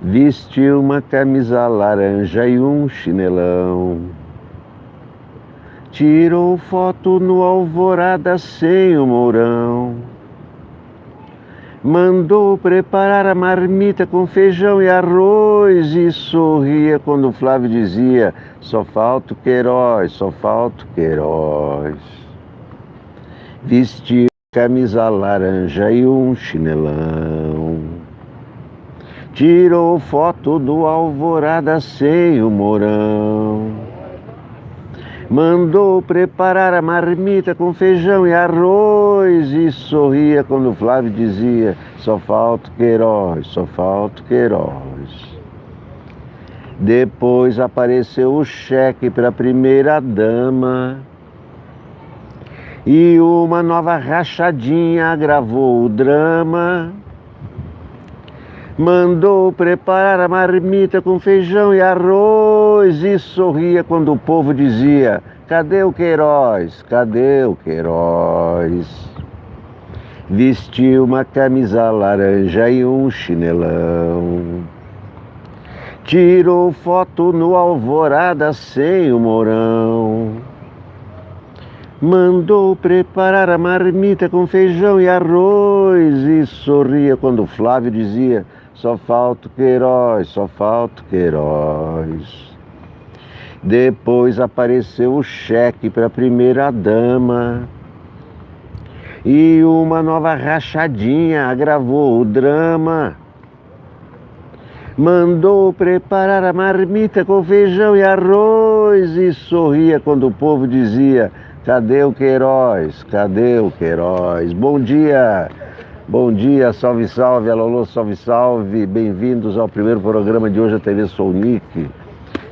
Vestiu uma camisa laranja e um chinelão. Tirou foto no Alvorada sem o Mourão. Mandou preparar a marmita com feijão e arroz e sorria quando o Flávio dizia: só falta o Queiroz, só falta o Queiroz. Vestiu camisa laranja e um chinelão. Tirou foto do Alvorada sem o Mourão. Mandou preparar a marmita com feijão e arroz e sorria quando o Flávio dizia: só falta o Queiroz, só falta o Queiroz. Depois apareceu o cheque para a primeira dama e uma nova rachadinha agravou o drama. Mandou preparar a marmita com feijão e arroz e sorria quando o povo dizia: cadê o Queiroz? Cadê o Queiroz? Vestiu uma camisa laranja e um chinelão. Tirou foto no Alvorada sem o Mourão. Mandou preparar a marmita com feijão e arroz e sorria quando o Flávio dizia: só falta o Queiroz, só falta o Queiroz. Depois apareceu o cheque para a primeira dama e uma nova rachadinha agravou o drama. Mandou preparar a marmita com feijão e arroz e sorria quando o povo dizia: cadê o Queiroz? Cadê o Queiroz? Bom dia! Bom dia, salve, salve, alô, salve, salve. Bem-vindos ao primeiro programa de hoje da TV Sou Nick.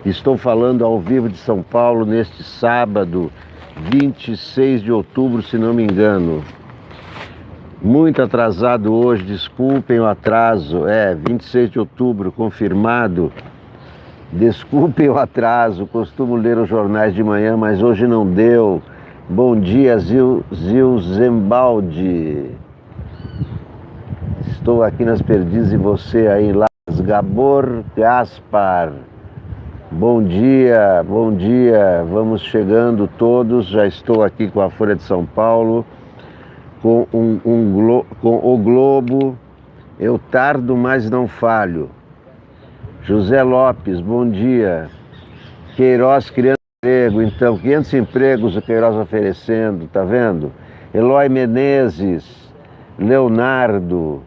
Estou falando ao vivo de São Paulo neste sábado, 26 de outubro, se não me engano. Muito atrasado hoje, desculpem o atraso. 26 de outubro, confirmado. Desculpem o atraso, costumo ler os jornais de manhã, mas hoje não deu. Bom dia, Zil Zembaldi. Estou aqui nas Perdizes e você aí lá, Gabor Gaspar. Bom dia, vamos chegando todos. Já estou aqui com a Folha de São Paulo, com o Globo. Eu tardo, mas não falho. José Lopes, bom dia. Queiroz criando emprego, então, 500 empregos o Queiroz oferecendo, tá vendo? Eloy Menezes, Leonardo,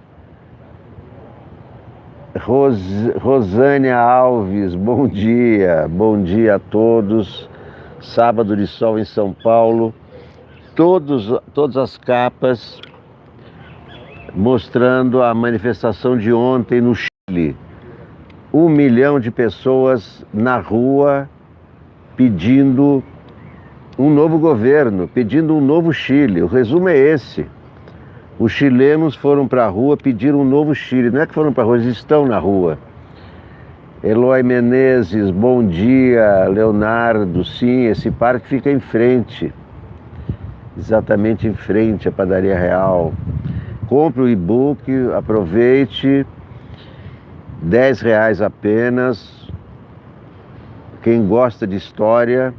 Rosânia Alves, bom dia a todos. Sábado de sol em São Paulo, todas as capas mostrando a manifestação de ontem no Chile. 1 milhão de pessoas na rua pedindo um novo governo, pedindo um novo Chile. O resumo é esse. Os chilenos foram para a rua pedir um novo Chile. Não é que foram para a rua, eles estão na rua. Eloy Menezes, bom dia. Leonardo, sim, esse parque fica em frente. Exatamente em frente à Padaria Real. Compre o e-book, aproveite. R$10 apenas. Quem gosta de história.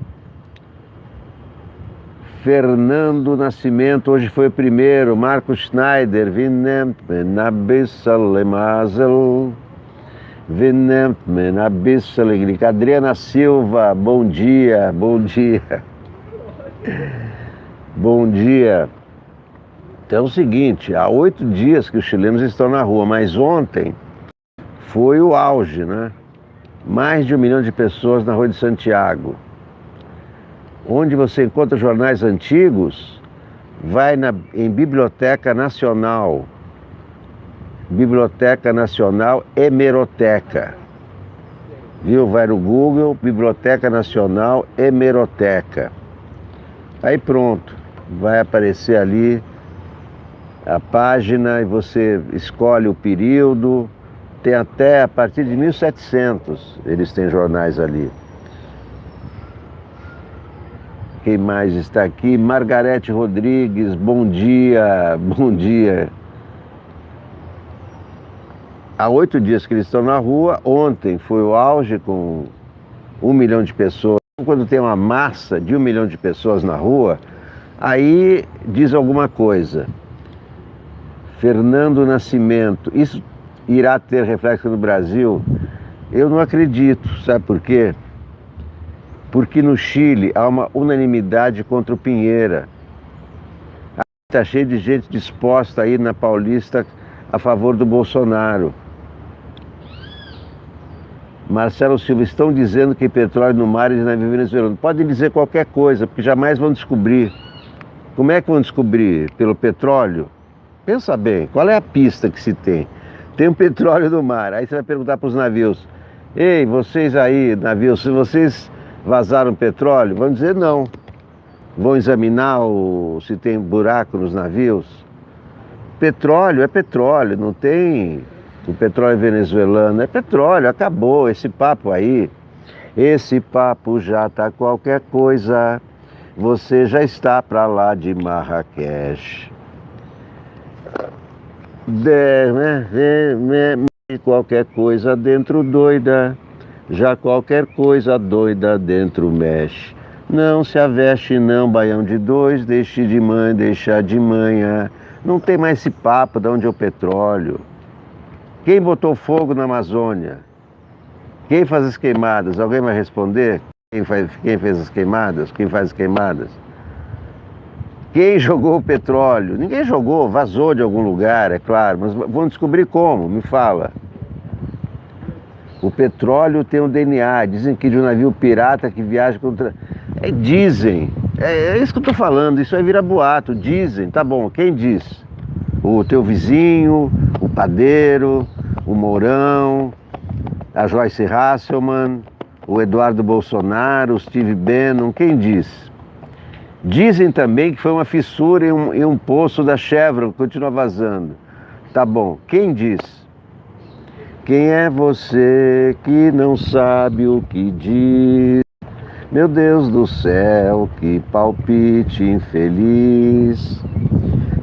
Fernando Nascimento, hoje foi o primeiro. Marcos Schneider, Adriana Silva, bom dia. Bom dia. Então é o seguinte, há 8 dias que os chilenos estão na rua, mas ontem foi o auge, né? Mais de 1 milhão de pessoas na Rua de Santiago. Onde você encontra jornais antigos, vai em Biblioteca Nacional. Biblioteca Nacional Hemeroteca. Viu? Vai no Google, Biblioteca Nacional Hemeroteca. Aí pronto, vai aparecer ali a página e você escolhe o período. Tem até a partir de 1700, eles têm jornais ali. Quem mais está aqui? Margarete Rodrigues, bom dia. há 8 dias que eles estão na rua. Ontem foi o auge com 1 milhão de pessoas. Quando tem uma massa de 1 milhão de pessoas na rua, aí diz alguma coisa. Fernando Nascimento, isso irá ter reflexo no Brasil? Eu não acredito, sabe por quê? Porque no Chile há uma unanimidade contra o Piñera. Está cheio de gente disposta a ir na Paulista a favor do Bolsonaro. Marcelo Silva, estão dizendo que petróleo no mar e navio venezuelano. Podem dizer qualquer coisa, porque jamais vão descobrir. Como é que vão descobrir? Pelo petróleo? Pensa bem, qual é a pista que se tem? Tem um petróleo no mar, aí você vai perguntar para os navios: ei, vocês aí, navios, se vocês vazaram petróleo? Vão dizer não. Vão examinar se tem buraco nos navios? Petróleo é petróleo, não tem o petróleo venezuelano, é petróleo, acabou esse papo aí. Esse papo já tá qualquer coisa, você já está para lá de Marrakech. Qualquer coisa dentro doida, já qualquer coisa doida dentro mexe. Não se aveste não, baião de dois, deixe de mãe, deixar de manhã. Não tem mais esse papo de onde é o petróleo. Quem botou fogo na Amazônia? Quem faz as queimadas? Alguém vai responder? Quem fez as queimadas? Quem faz as queimadas? Quem jogou o petróleo? Ninguém jogou, vazou de algum lugar, é claro, mas vão descobrir como, me fala. O petróleo tem um DNA, dizem que de um navio pirata que viaja contra... dizem, é isso que eu estou falando, isso aí vira boato, dizem, tá bom, quem diz? O teu vizinho, o padeiro, o Mourão, a Joyce Hasselman, o Eduardo Bolsonaro, o Steve Bannon, quem diz? Dizem também que foi uma fissura em um poço da Chevron, que continua vazando. Tá bom, quem diz? Quem é você que não sabe o que diz? Meu Deus do céu, que palpite infeliz.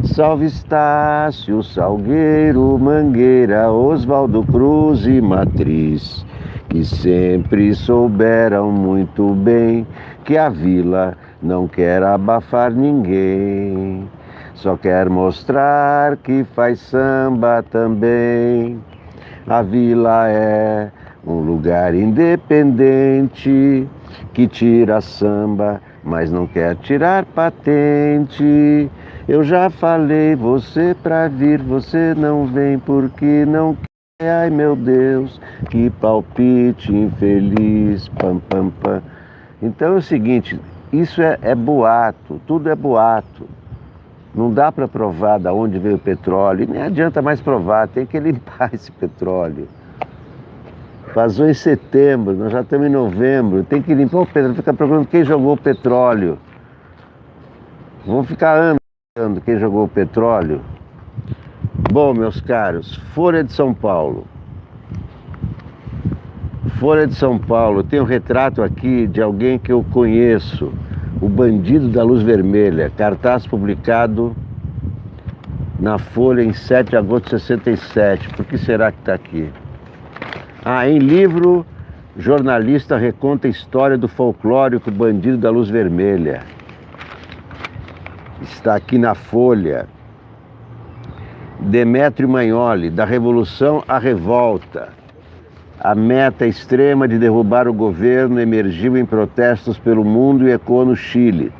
Salve Estácio, Salgueiro, Mangueira, Oswaldo Cruz e Matriz, que sempre souberam muito bem que a vila não quer abafar ninguém, só quer mostrar que faz samba também. A vila é um lugar independente que tira samba, mas não quer tirar patente. Eu já falei você pra vir, você não vem porque não quer. Ai meu Deus, que palpite infeliz, pam pam pam. Então é o seguinte, isso é boato, tudo é boato. Não dá para provar de onde veio o petróleo, e nem adianta mais provar, tem que limpar esse petróleo. Vazou em setembro, nós já estamos em novembro, tem que limpar o petróleo, fica procurando quem jogou o petróleo. Vamos ficar anos procurando quem jogou o petróleo. Bom, meus caros, Folha de São Paulo. Folha de São Paulo, tem um retrato aqui de alguém que eu conheço, o Bandido da Luz Vermelha, cartaz publicado na Folha em 7 de agosto de 67. Por que será que está aqui? Em livro, jornalista reconta a história do folclórico Bandido da Luz Vermelha. Está aqui na Folha. Demétrio Magnoli, da Revolução à Revolta. A meta extrema de derrubar o governo emergiu em protestos pelo mundo e ecoou no Chile.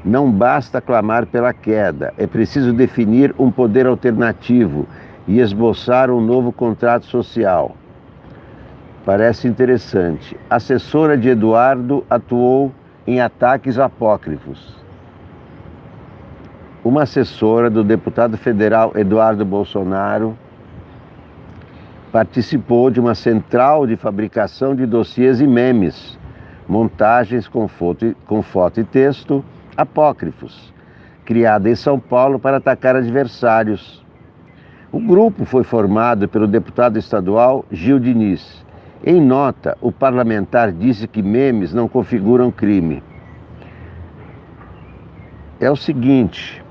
Não basta clamar pela queda, é preciso definir um poder alternativo e esboçar um novo contrato social. Parece interessante. Assessora de Eduardo atuou em ataques apócrifos. Uma assessora do deputado federal Eduardo Bolsonaro participou de uma central de fabricação de dossiês e memes, montagens com foto e texto apócrifos, criada em São Paulo para atacar adversários. O grupo foi formado pelo deputado estadual Gil Diniz. Em nota, o parlamentar disse que memes não configuram crime. É o seguinte,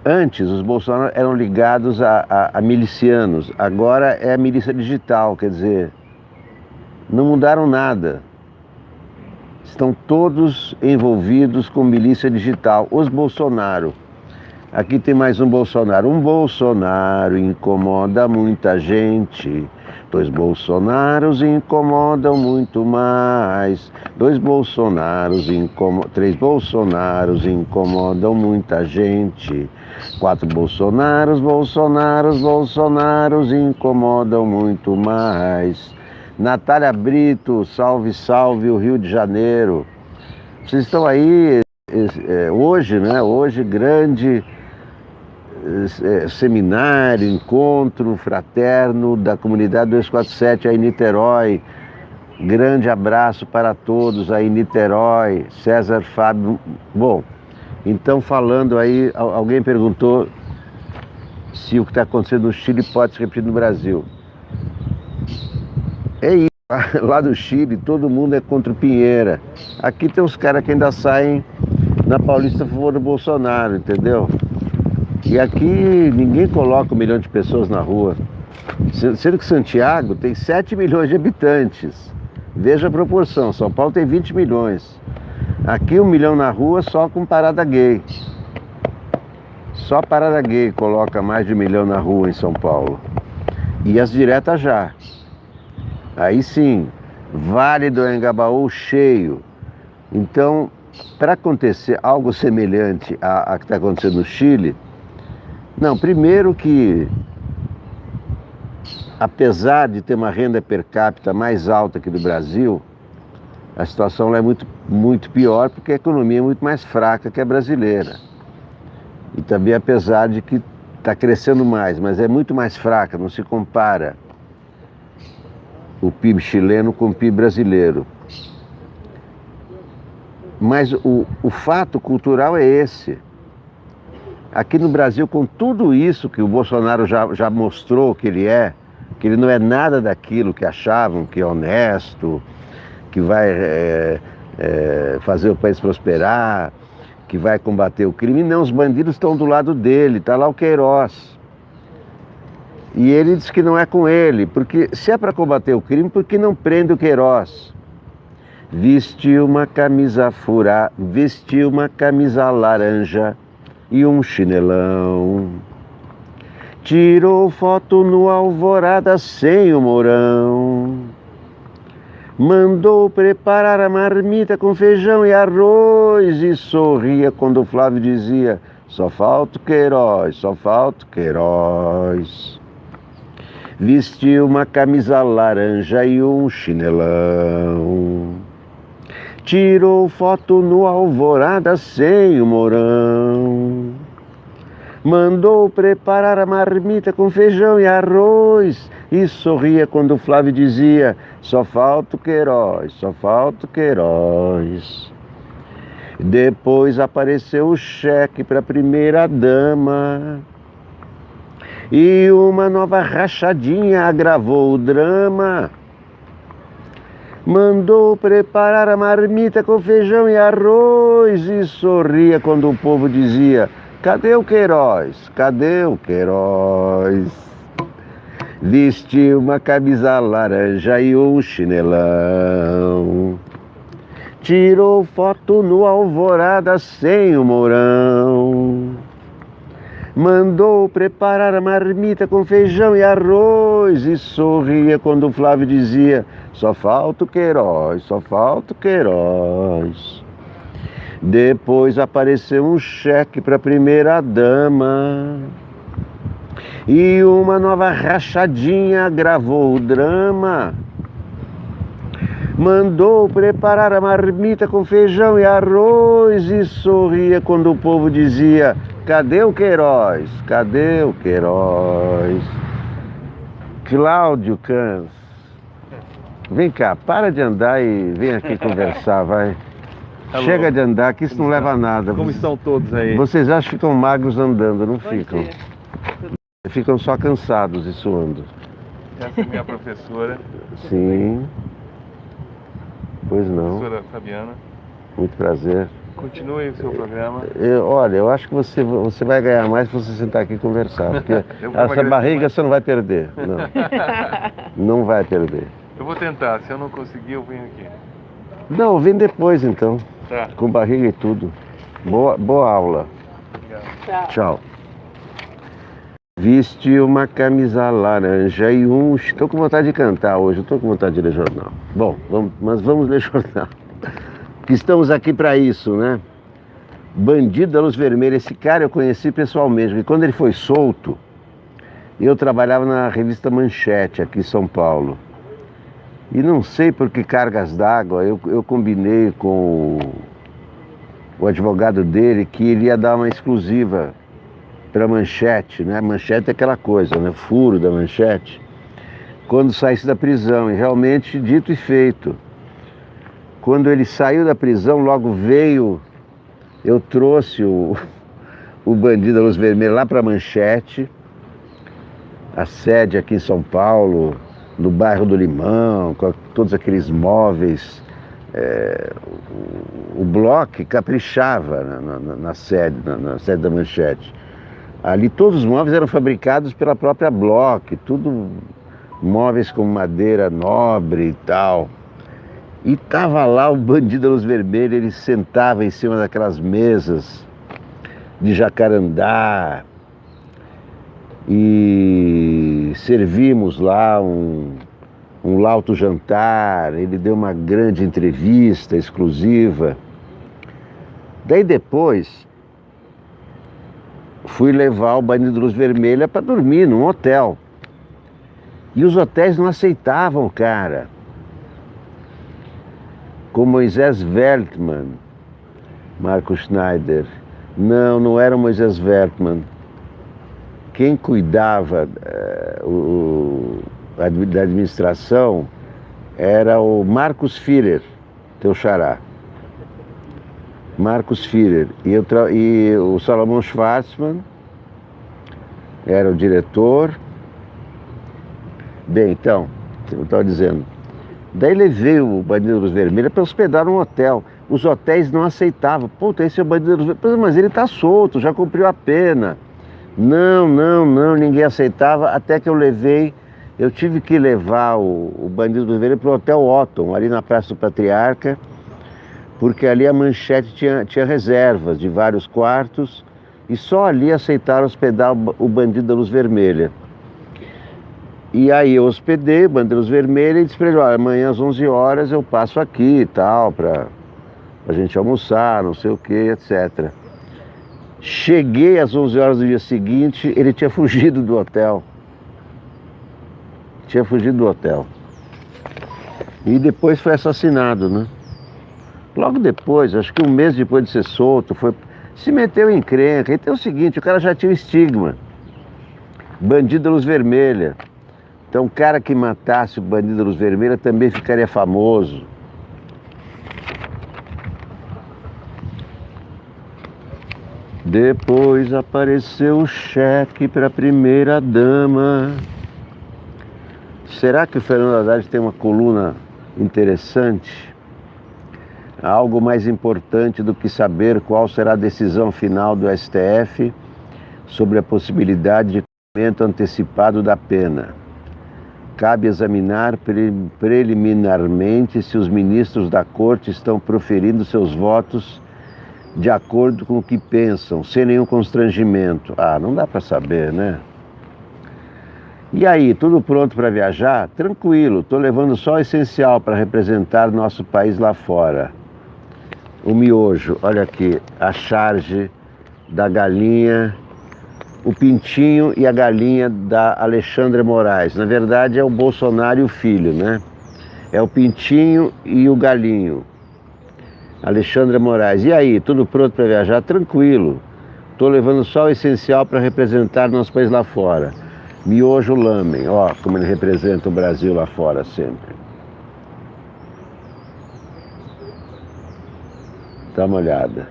Antes, os Bolsonaro eram ligados a milicianos, agora é a milícia digital, quer dizer, não mudaram nada. Estão todos envolvidos com milícia digital. Os Bolsonaro. Aqui tem mais um Bolsonaro. Um Bolsonaro incomoda muita gente. 2 Bolsonaros incomodam muito mais. 2 Bolsonaros incomodam. 3 Bolsonaros incomodam muita gente. 4 Bolsonaros incomodam muito mais. Natália Brito, salve, salve o Rio de Janeiro. Vocês estão aí hoje, né? Hoje, grande seminário, encontro fraterno da comunidade 247 aí em Niterói. Grande abraço para todos aí em Niterói. César Fábio. Bom, então falando aí, alguém perguntou se o que está acontecendo no Chile pode se repetir no Brasil. É isso. Lá do Chile, todo mundo é contra o Pinheira. Aqui tem uns caras que ainda saem na Paulista a favor do Bolsonaro, entendeu? E aqui ninguém coloca 1 milhão de pessoas na rua. Sendo que Santiago tem 7 milhões de habitantes. Veja a proporção, São Paulo tem 20 milhões. Aqui 1 milhão na rua só com parada gay. Só parada gay coloca mais de 1 milhão na rua em São Paulo. E as diretas já. Aí sim, Vale do Anhangabaú cheio. Então, para acontecer algo semelhante a que está acontecendo no Chile, não, primeiro que, apesar de ter uma renda per capita mais alta que do Brasil, a situação lá é muito pior porque a economia é muito mais fraca que a brasileira. E também apesar de que está crescendo mais, mas é muito mais fraca, não se compara o PIB chileno com o PIB brasileiro. Mas o fato cultural é esse. Aqui no Brasil, com tudo isso que o Bolsonaro já mostrou que ele não é nada daquilo que achavam, que é honesto, que vai fazer o país prosperar, que vai combater o crime. Não, os bandidos estão do lado dele, está lá o Queiroz. E ele diz que não é com ele, porque se é para combater o crime, por que não prende o Queiroz? Vestiu uma camisa furada, vestiu uma camisa laranja e um chinelão. Tirou foto no Alvorada sem o Mourão. Mandou preparar a marmita com feijão e arroz e sorria quando o Flávio dizia: só falta o Queiroz, só falta o Queiroz. Vestiu uma camisa laranja e um chinelão. Tirou foto no Alvorada sem o Mourão. Mandou preparar a marmita com feijão e arroz e sorria quando o Flávio dizia: só falta o Queiroz, só falta o Queiroz. Depois apareceu o cheque para a primeira dama. E uma nova rachadinha agravou o drama. Mandou preparar a marmita com feijão e arroz e sorria quando o povo dizia: cadê o Queiroz? Cadê o Queiroz? Vestiu uma camisa laranja e um chinelão. Tirou foto no Alvorada sem o Mourão. Mandou preparar a marmita com feijão e arroz e sorria quando o Flávio dizia: só falta o Queiroz, só falta o Queiroz. Depois apareceu um cheque para a primeira dama. E uma nova rachadinha agravou o drama. Mandou preparar a marmita com feijão e arroz e sorria quando o povo dizia: cadê o Queiroz? Cadê o Queiroz? Cláudio Cans, vem cá, para de andar e vem aqui conversar, vai. Alô. Chega de andar, que isso não leva a nada. Como estão todos aí? Vocês acham que ficam magros andando, não ficam. Ficam só cansados e suando. Essa é minha professora. Sim. Pois não. Professora Fabiana. Muito prazer. Continue o seu programa. Olha, eu acho que você vai ganhar mais se você sentar aqui e conversar. Porque Eu vou essa emagrecer barriga mais. você não vai perder. Não, não vai perder. Eu vou tentar, se eu não conseguir, eu venho aqui. Não, vem depois então. Tá. Com barriga e tudo. Boa aula. Obrigado. Tchau. Viste uma camisa laranja e Estou com vontade de cantar hoje, estou com vontade de ler jornal. Bom, mas vamos ler jornal. Que estamos aqui para isso, né? Bandido da Luz Vermelha, esse cara eu conheci pessoalmente, porque quando ele foi solto, eu trabalhava na revista Manchete, aqui em São Paulo. E não sei por que cargas d'água, eu combinei com o advogado dele que ele ia dar uma exclusiva para Manchete, né? Manchete é aquela coisa, né? Furo da Manchete. Quando saísse da prisão, e realmente dito e feito. Quando ele saiu da prisão, logo veio, eu trouxe o Bandido da Luz Vermelha lá para Manchete, a sede aqui em São Paulo, no bairro do Limão, com todos aqueles móveis. O Bloch caprichava na sede da Manchete. Ali todos os móveis eram fabricados pela própria Bloch, tudo móveis com madeira nobre e tal. E tava lá o Bandido da Luz Vermelha, ele sentava em cima daquelas mesas de jacarandá e servimos lá um lauto jantar, ele deu uma grande entrevista exclusiva. Daí depois fui levar o Bandido da Luz Vermelha para dormir num hotel. E os hotéis não aceitavam o cara. Com Moisés Wertmann, Marco Schneider. Não era o Moisés Wertmann. Quem cuidava da administração era o Marcos Führer, teu xará. Marcos Führer. E o Salomão Schwarzman era o diretor. Bem, então, eu estava dizendo. Daí levei o Bandido da Luz Vermelha para hospedar num hotel. Os hotéis não aceitavam. Puta, esse é o Bandido da Luz Vermelha. Mas ele está solto, já cumpriu a pena. Não, ninguém aceitava. Até que eu tive que levar o Bandido da Luz Vermelha para o Hotel Otton, ali na Praça do Patriarca, porque ali a Manchete tinha reservas de vários quartos e só ali aceitaram hospedar o Bandido da Luz Vermelha. E aí eu hospedei o Bandido da Luz Vermelha e disse para ele, olha, amanhã às 11 horas eu passo aqui e tal, pra gente almoçar, não sei o que, etc. Cheguei às 11 horas do dia seguinte, ele tinha fugido do hotel. E depois foi assassinado, né? Logo depois, acho que um mês depois de ser solto, se meteu em encrenca. Então é o seguinte, o cara já tinha um estigma. Bandido da Luz Vermelha. Então, o cara que matasse o Bandido da Luz Vermelha também ficaria famoso. Depois apareceu o cheque para a primeira dama. Será que o Fernando Haddad tem uma coluna interessante? Algo mais importante do que saber qual será a decisão final do STF sobre a possibilidade de cumprimento antecipado da pena. Cabe examinar preliminarmente se os ministros da Corte estão proferindo seus votos de acordo com o que pensam, sem nenhum constrangimento. Não dá para saber, né? E aí, tudo pronto para viajar? Tranquilo, estou levando só o essencial para representar nosso país lá fora. O miojo, olha aqui, a charge da galinha, o pintinho e a galinha da Alexandra Moraes. Na verdade é o Bolsonaro e o filho, né? É o pintinho e o galinho. Alexandra Moraes. E aí, tudo pronto para viajar? Tranquilo. Estou levando só o essencial para representar nosso país lá fora. Miojo Lamen, ó, como ele representa o Brasil lá fora sempre. Dá uma olhada.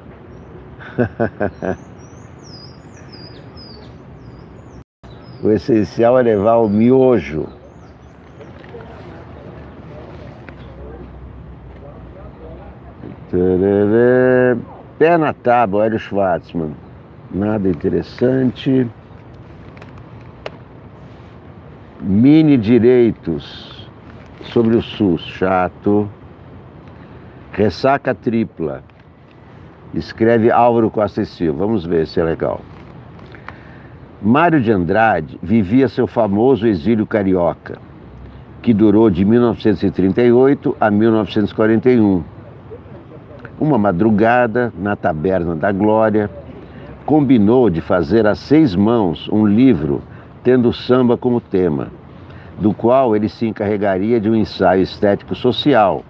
O essencial é levar o miojo. Pé na tábua, Hélio Schwartzman. Nada interessante. Mini direitos sobre o SUS, chato. Ressaca tripla. Escreve Álvaro Costa e Silva. Vamos ver se é legal. Mário de Andrade vivia seu famoso exílio carioca, que durou de 1938 a 1941. Uma madrugada, na Taberna da Glória, combinou de fazer a 6 mãos um livro tendo o samba como tema, do qual ele se encarregaria de um ensaio estético social,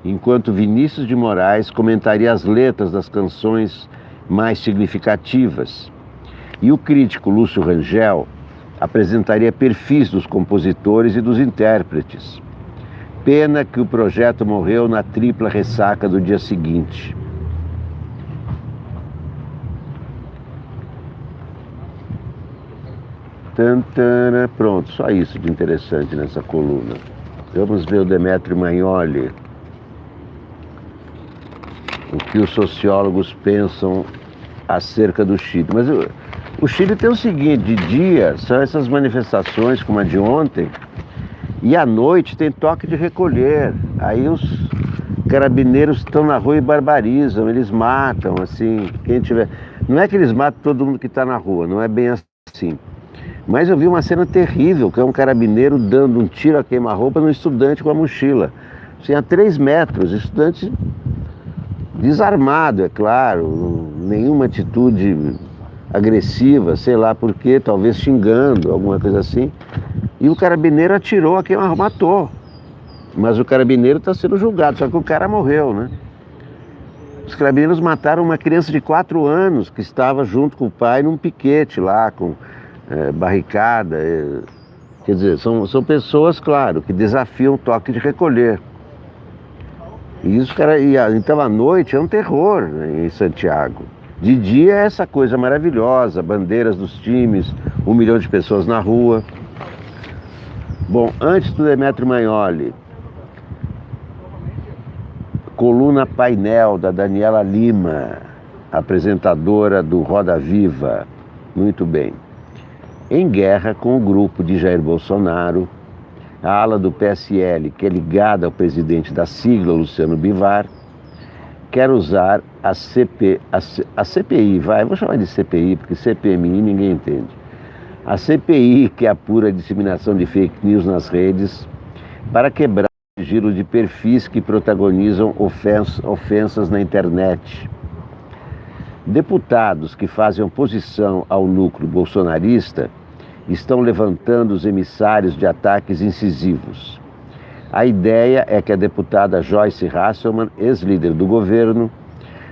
enquanto Vinícius de Moraes comentaria as letras das canções mais significativas, e o crítico Lúcio Rangel apresentaria perfis dos compositores e dos intérpretes. Pena que o projeto morreu na tripla ressaca do dia seguinte. Tantana, pronto, só isso de interessante nessa coluna. Vamos ver o Demetrio Magnoli. O que os sociólogos pensam acerca do Chile. Mas o Chile tem o seguinte, de dia são essas manifestações como a de ontem, e à noite tem toque de recolher. Aí os carabineiros estão na rua e barbarizam, eles matam, assim, quem tiver... Não é que eles matam todo mundo que está na rua, não é bem assim. Mas eu vi uma cena terrível, que é um carabineiro dando um tiro a queima-roupa num estudante com a mochila. Assim, a 3 metros, estudante desarmado, é claro, nenhuma atitude agressiva, sei lá por quê, talvez xingando, alguma coisa assim. E o carabineiro atirou a queima-roupa, matou. Mas o carabineiro está sendo julgado, só que o cara morreu, né? Os carabineiros mataram uma criança de 4 anos que estava junto com o pai num piquete lá, com barricada. Quer dizer, são pessoas, claro, que desafiam o toque de recolher. E isso, cara, então à noite é um terror, né, em Santiago. De dia é essa coisa maravilhosa, bandeiras dos times, 1 milhão de pessoas na rua. Bom, antes do Demetrio Magnoli, coluna painel da Daniela Lima, apresentadora do Roda Viva. Muito bem. Em guerra com o grupo de Jair Bolsonaro, a ala do PSL, que é ligada ao presidente da sigla, Luciano Bivar, quer usar a CPI, vou chamar de CPI, porque CPMI ninguém entende. A CPI, que apura a disseminação de fake news nas redes, para quebrar o sigilo de perfis que protagonizam ofensas na internet. Deputados que fazem oposição ao núcleo bolsonarista estão levantando os emissários de ataques incisivos. A ideia é que a deputada Joyce Hasselmann, ex-líder do governo,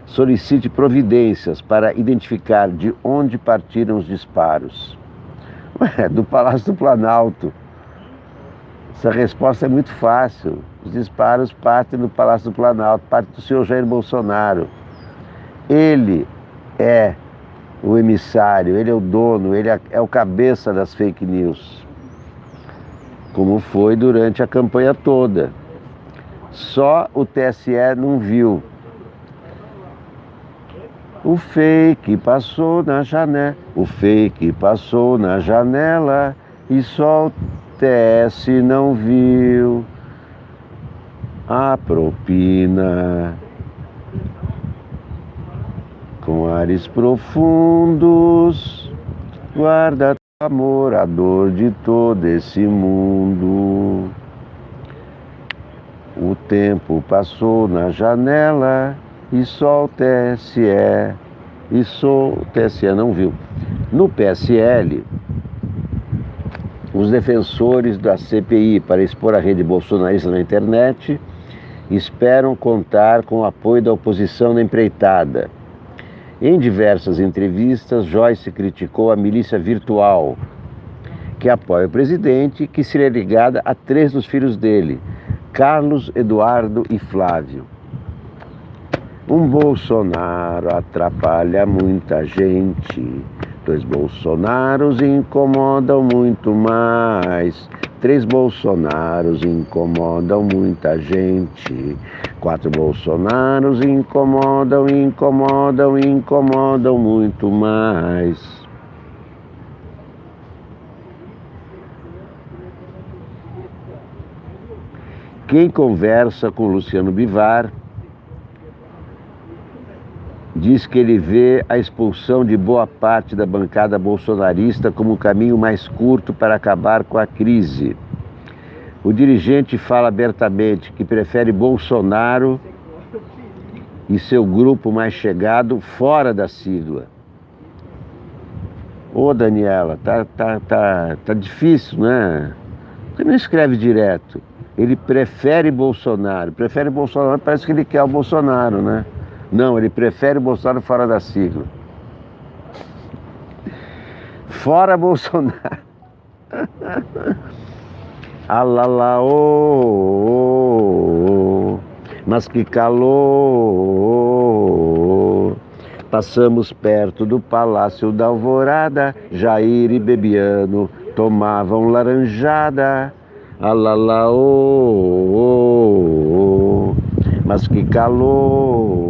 solicite providências para identificar de onde partiram os disparos. Do Palácio do Planalto. Essa resposta é muito fácil. Os disparos partem do Palácio do Planalto, partem do senhor Jair Bolsonaro. Ele é o emissário, ele é o dono, ele é o cabeça das fake news. Como foi durante a campanha toda. Só o TSE não viu. O fake passou na janela, o fake passou na janela e só o TS não viu a propina. Com ares profundos, guarda amor, morador de todo esse mundo. O tempo passou na janela e só o TSE não viu. No PSL, os defensores da CPI para expor a rede bolsonarista na internet esperam contar com o apoio da oposição na empreitada. Em diversas entrevistas, Joyce criticou a milícia virtual, que apoia o presidente, que seria ligada a 3 dos filhos dele, Carlos, Eduardo e Flávio. Um Bolsonaro atrapalha muita gente, 2 Bolsonaros incomodam muito mais. 3 Bolsonaros incomodam muita gente. 4 Bolsonaros incomodam muito mais. Quem conversa com Luciano Bivar diz que ele vê a expulsão de boa parte da bancada bolsonarista como o caminho mais curto para acabar com a crise. O dirigente fala abertamente que prefere Bolsonaro e seu grupo mais chegado fora da sigla. Ô Daniela, tá difícil, né? Você não escreve direto. Ele prefere Bolsonaro. Prefere Bolsonaro, parece que ele quer o Bolsonaro, né? Não, ele prefere Bolsonaro fora da sigla. Fora Bolsonaro. Alalaô, mas que calor. Passamos perto do Palácio da Alvorada. Jair e Bebiano tomavam laranjada. Alalaô, mas que calor.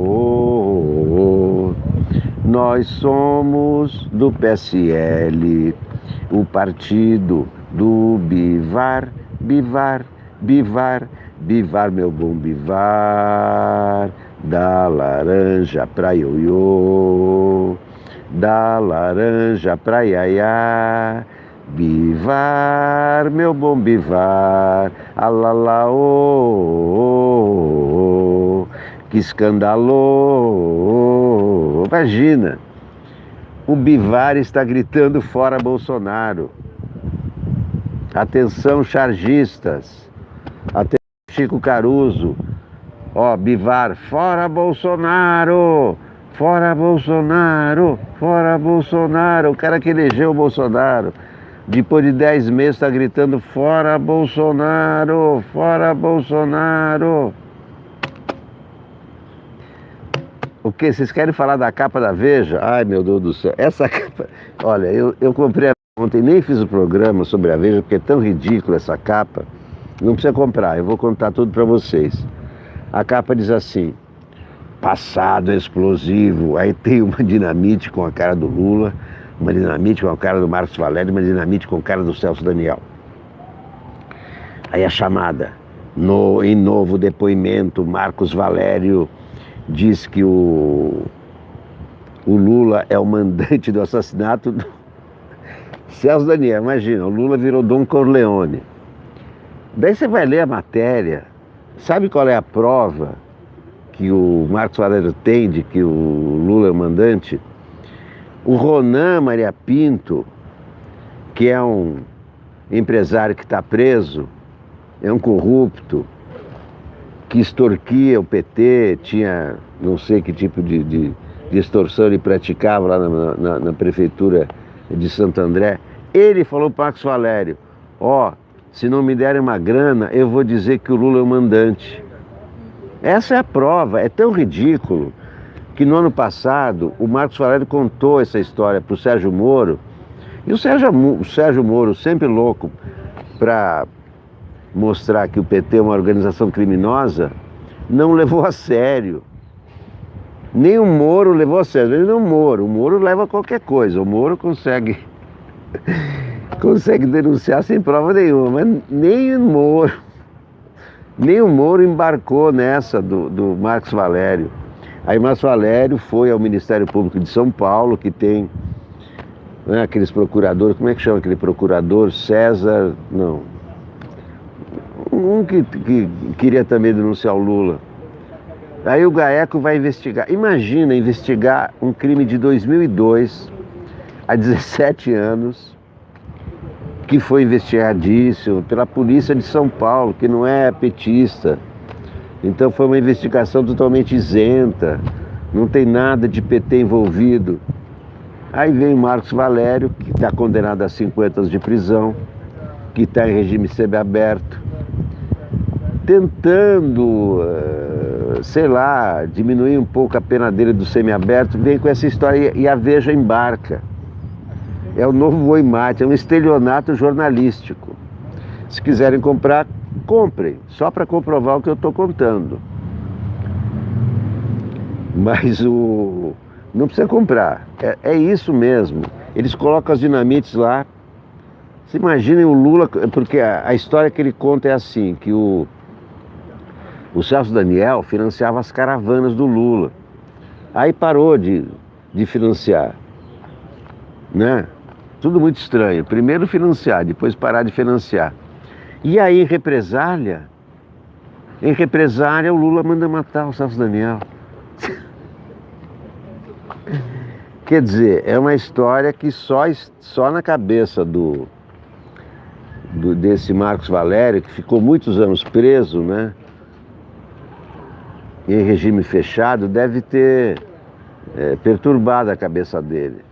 Nós somos do PSL, o partido do Bivar, Bivar, Bivar, Bivar, meu bom Bivar, da laranja pra ioiô, da laranja pra iaiá. Bivar, meu bom Bivar, alalaô, que escandalô. Imagina, o Bivar está gritando fora Bolsonaro. Atenção, chargistas, atenção, Chico Caruso. Ó, Bivar, fora Bolsonaro, fora Bolsonaro, fora Bolsonaro. O cara que elegeu o Bolsonaro, depois de 10 meses, está gritando fora Bolsonaro, fora Bolsonaro. O que? Vocês querem falar da capa da Veja? Ai, meu Deus do céu. Essa capa... Olha, eu comprei ontem, nem fiz o programa sobre a Veja, porque é tão ridícula essa capa. Não precisa comprar, eu vou contar tudo para vocês. A capa diz assim: passado explosivo. Aí tem uma dinamite com a cara do Lula, uma dinamite com a cara do Marcos Valério, uma dinamite com a cara do Celso Daniel. Aí a chamada, em novo depoimento, Marcos Valério diz que o Lula é o mandante do assassinato do Celso Daniel. Imagina, o Lula virou Dom Corleone. Daí você vai ler a matéria, sabe qual é a prova que o Marcos Valério tem de que o Lula é o mandante? O Ronan Maria Pinto, que é um empresário que está preso, é um corrupto, que extorquia o PT, tinha não sei que tipo de extorsão ele praticava lá na prefeitura de Santo André. Ele falou para o Marcos Valério: ó, se não me derem uma grana, eu vou dizer que o Lula é o mandante. Essa é a prova. É tão ridículo que no ano passado o Marcos Valério contou essa história para o Sérgio Moro, e o Sérgio Moro, sempre louco para mostrar que o PT é uma organização criminosa, não levou a sério. Nem o Moro levou a sério. Ele não, o Moro leva qualquer coisa. O Moro consegue denunciar sem prova nenhuma, mas nem o Moro embarcou nessa do Marcos Valério. Aí Marcos Valério foi ao Ministério Público de São Paulo, que tem, né, aqueles procuradores, como é que chama aquele procurador? César, não. Um que queria também denunciar o Lula. Aí o GAECO vai investigar. Imagina investigar um crime de 2002, há 17 anos, que foi investigadíssimo pela polícia de São Paulo, que não é petista. Então foi uma investigação totalmente isenta, não tem nada de PT envolvido. Aí vem o Marcos Valério, que está condenado a 50 anos de prisão, que está em regime semiaberto, tentando, sei lá, diminuir um pouco a pena dele do semiaberto, vem com essa história e a Veja embarca. É o novo boi mate, é um estelionato jornalístico. Se quiserem comprar, comprem, só para comprovar o que eu estou contando. Mas não precisa comprar, é isso mesmo. Eles colocam as dinamites lá. Se imaginem o Lula, porque a história que ele conta é assim, que o Celso Daniel financiava as caravanas do Lula. Aí parou de financiar, né? Tudo muito estranho. Primeiro financiar, depois parar de financiar. E aí, em represália, o Lula manda matar o Celso Daniel. Quer dizer, é uma história que só na cabeça desse Marcos Valério, que ficou muitos anos preso, né? Em regime fechado, deve ter perturbado a cabeça dele.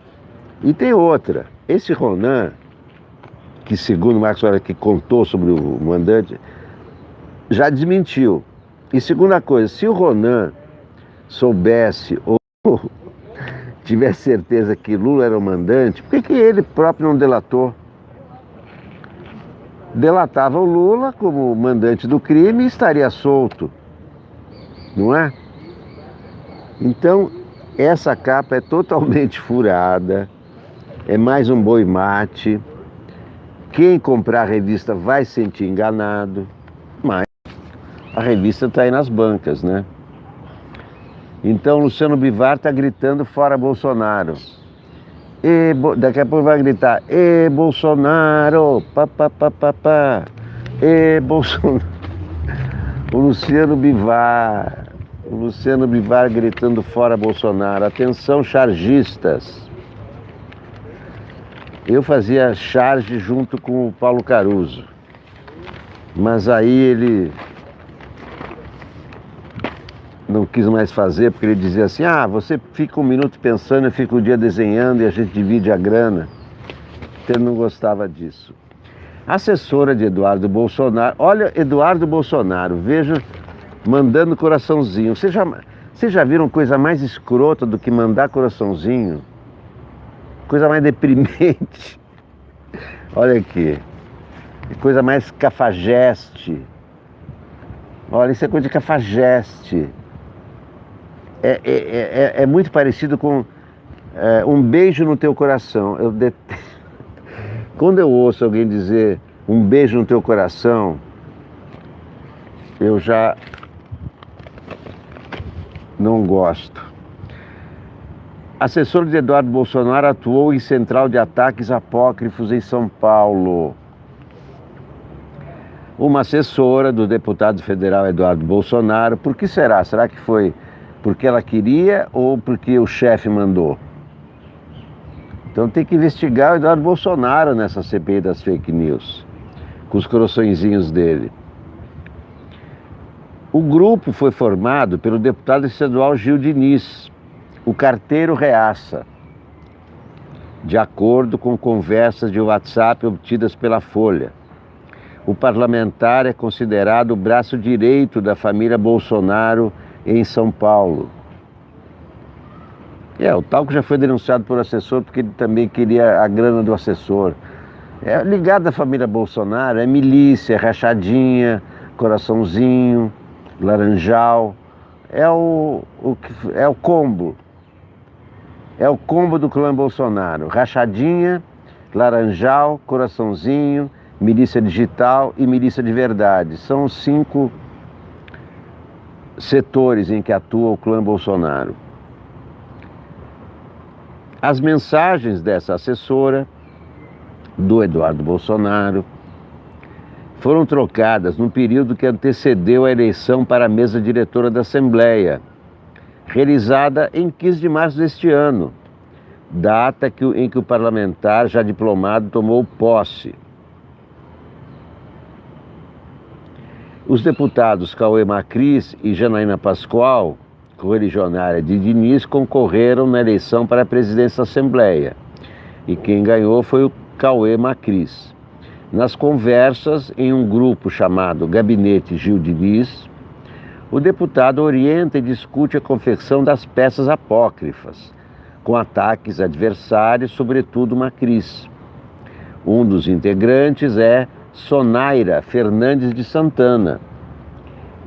E tem outra. Esse Ronan, que segundo o Marcos Valério, que contou sobre o mandante, já desmentiu. E segunda coisa, se o Ronan soubesse ou tivesse certeza que Lula era o mandante, por que ele próprio não delatou? Delatava o Lula como mandante do crime e estaria solto, não é? Então, essa capa é totalmente furada, é mais um boi mate. Quem comprar a revista vai se sentir enganado, mas a revista está aí nas bancas, né? Então, Luciano Bivar está gritando fora Bolsonaro. Daqui a pouco vai gritar, Bolsonaro, papapá, Bolsonaro. O Luciano Bivar gritando fora Bolsonaro. Atenção, chargistas. Eu fazia charge junto com o Paulo Caruso, mas aí ele não quis mais fazer, porque ele dizia assim, você fica um minuto pensando, eu fico o dia desenhando e a gente divide a grana. Então ele não gostava disso. Assessora de Eduardo Bolsonaro, olha Eduardo Bolsonaro, veja, mandando coraçãozinho. Vocês já viram coisa mais escrota do que mandar coraçãozinho? Coisa mais deprimente. Olha aqui. Coisa mais cafajeste. Olha, isso é coisa de cafajeste. É muito parecido com um beijo no teu coração. Quando eu ouço alguém dizer um beijo no teu coração, eu já não gosto. Assessor de Eduardo Bolsonaro atuou em central de ataques apócrifos em São Paulo. Uma assessora do deputado federal Eduardo Bolsonaro, por que será? Será que foi porque ela queria ou porque o chefe mandou? Então tem que investigar o Eduardo Bolsonaro nessa CPI das fake news, com os coraçõezinhos dele. O grupo foi formado pelo deputado estadual Gil Diniz, o carteiro reaça, de acordo com conversas de WhatsApp obtidas pela Folha. O parlamentar é considerado o braço direito da família Bolsonaro em São Paulo. O tal que já foi denunciado por assessor porque ele também queria a grana do assessor. É ligado à família Bolsonaro, é milícia, é rachadinha, coraçãozinho, laranjal. É o combo. É o combo do clã Bolsonaro. Rachadinha, laranjal, coraçãozinho, milícia digital e milícia de verdade. São os 5 setores em que atua o clã Bolsonaro. As mensagens dessa assessora, do Eduardo Bolsonaro, foram trocadas no período que antecedeu a eleição para a mesa diretora da Assembleia, realizada em 15 de março deste ano, data em que o parlamentar já diplomado tomou posse. Os deputados Cauê Macris e Janaína Pascoal, correligionária de Diniz, concorreram na eleição para a presidência da Assembleia. E quem ganhou foi o Cauê Macris. Nas conversas em um grupo chamado Gabinete Gil Diniz, o deputado orienta e discute a confecção das peças apócrifas, com ataques adversários, sobretudo Macris. Um dos integrantes é Sonaira Fernandes de Santana,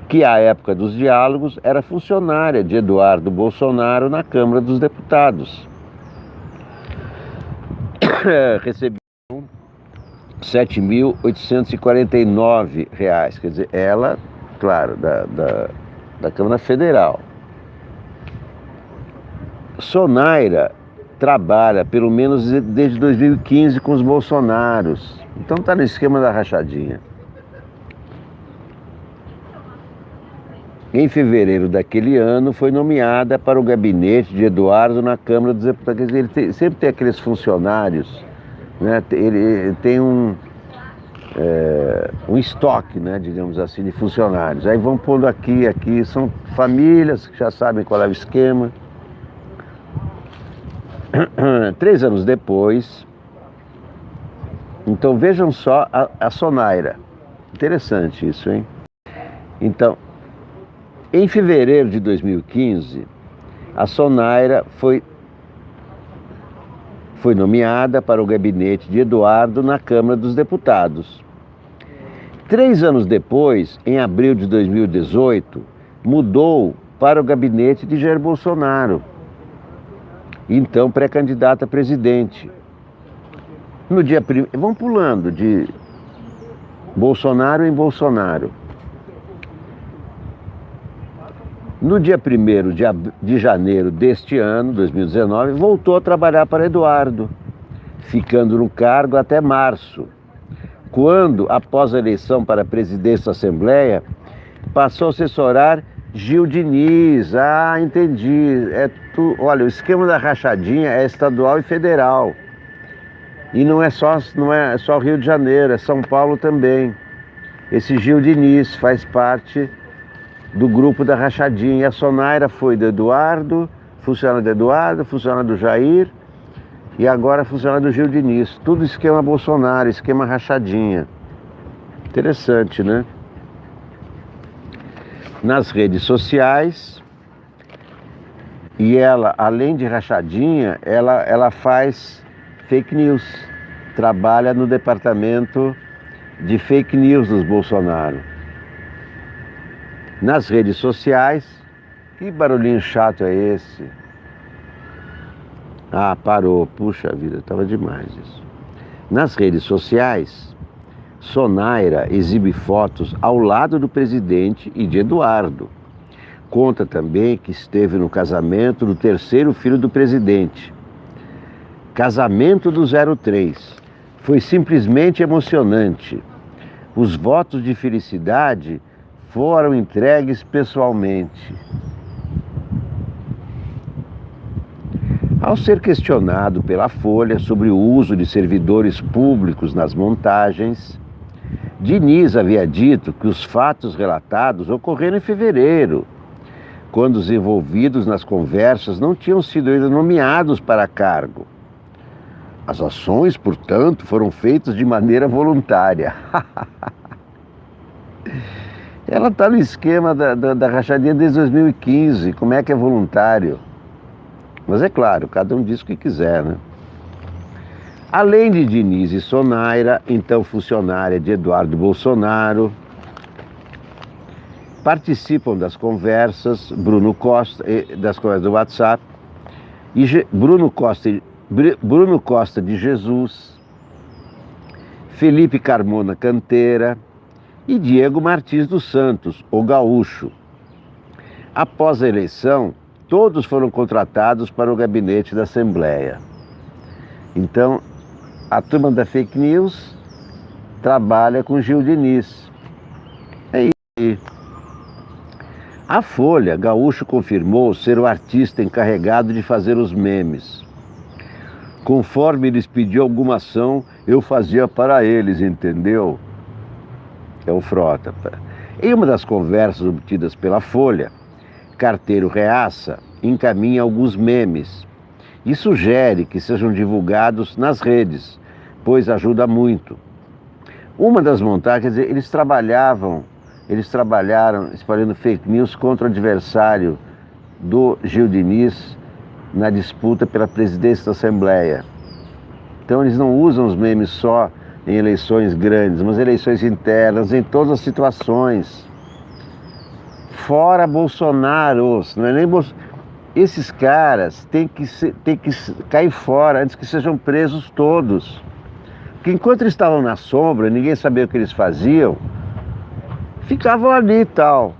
que à época dos diálogos era funcionária de Eduardo Bolsonaro na Câmara dos Deputados. Recebeu R$ 7.849, quer dizer, ela, claro, da Câmara Federal. Sonaira trabalha pelo menos desde 2015 com os Bolsonaros, então está no esquema da rachadinha. Em fevereiro daquele ano, foi nomeada para o gabinete de Eduardo na Câmara dos Deputados. Quer dizer, ele sempre tem aqueles funcionários, né? Ele tem um estoque, né, digamos assim, de funcionários. Aí vão pondo aqui, são famílias que já sabem qual é o esquema. 3 anos depois, então vejam só a Sonaira. Interessante isso, hein? Então, em fevereiro de 2015, a Sonaira foi nomeada para o gabinete de Eduardo na Câmara dos Deputados. 3 anos depois, em abril de 2018, mudou para o gabinete de Jair Bolsonaro, então pré-candidato a presidente. No dia vamos pulando de Bolsonaro em Bolsonaro. No dia 1º de janeiro deste ano, 2019, voltou a trabalhar para Eduardo, ficando no cargo até março, quando, após a eleição para a presidência da Assembleia, passou a assessorar Gil Diniz. Ah, entendi. Olha, o esquema da rachadinha é estadual e federal. E não é só Rio de Janeiro, é São Paulo também. Esse Gil Diniz faz parte do grupo da rachadinha. E a Sonaira foi do Eduardo, funcionária do Eduardo, funcionária do Jair e agora funcionária do Gil Diniz. Tudo esquema Bolsonaro, esquema rachadinha. Interessante, né? Nas redes sociais, e ela, além de rachadinha, ela faz fake news, trabalha no departamento de fake news dos Bolsonaro. Nas redes sociais, que barulhinho chato é esse? Ah, parou, puxa vida, estava demais isso. Nas redes sociais, Sonaira exibe fotos ao lado do presidente e de Eduardo. Conta também que esteve no casamento do 3º filho do presidente. Casamento do 03. Foi simplesmente emocionante. Os votos de felicidade foram entregues pessoalmente. Ao ser questionado pela Folha sobre o uso de servidores públicos nas montagens, Diniz havia dito que os fatos relatados ocorreram em fevereiro, quando os envolvidos nas conversas não tinham sido ainda nomeados para cargo. As ações, portanto, foram feitas de maneira voluntária. Ela está no esquema da rachadinha desde 2015. Como é que é voluntário? Mas é claro, cada um diz o que quiser, né? Além de Diniz e Sonaira, então funcionária de Eduardo Bolsonaro, participam das conversas Bruno Costa, das conversas do WhatsApp, e Bruno Costa de Jesus, Felipe Carmona Canteira e Diego Martins dos Santos, o Gaúcho. Após a eleição, todos foram contratados para o gabinete da Assembleia. Então, a turma da fake news trabalha com Gil Diniz. É isso. A Folha, Gaúcho confirmou ser o artista encarregado de fazer os memes. Conforme eles pediam alguma ação, eu fazia para eles, entendeu? É o Frota. Em uma das conversas obtidas pela Folha, Carteiro Reaça encaminha alguns memes e sugere que sejam divulgados nas redes, pois ajuda muito. Uma das montagens, eles trabalharam espalhando fake news contra o adversário do Gil Diniz na disputa pela presidência da Assembleia. Então eles não usam os memes só em eleições grandes, mas eleições internas, em todas as situações. Fora Bolsonaros, não é nem esses caras têm que cair fora antes que sejam presos todos. Porque enquanto eles estavam na sombra, ninguém sabia o que eles faziam, ficavam ali e tal.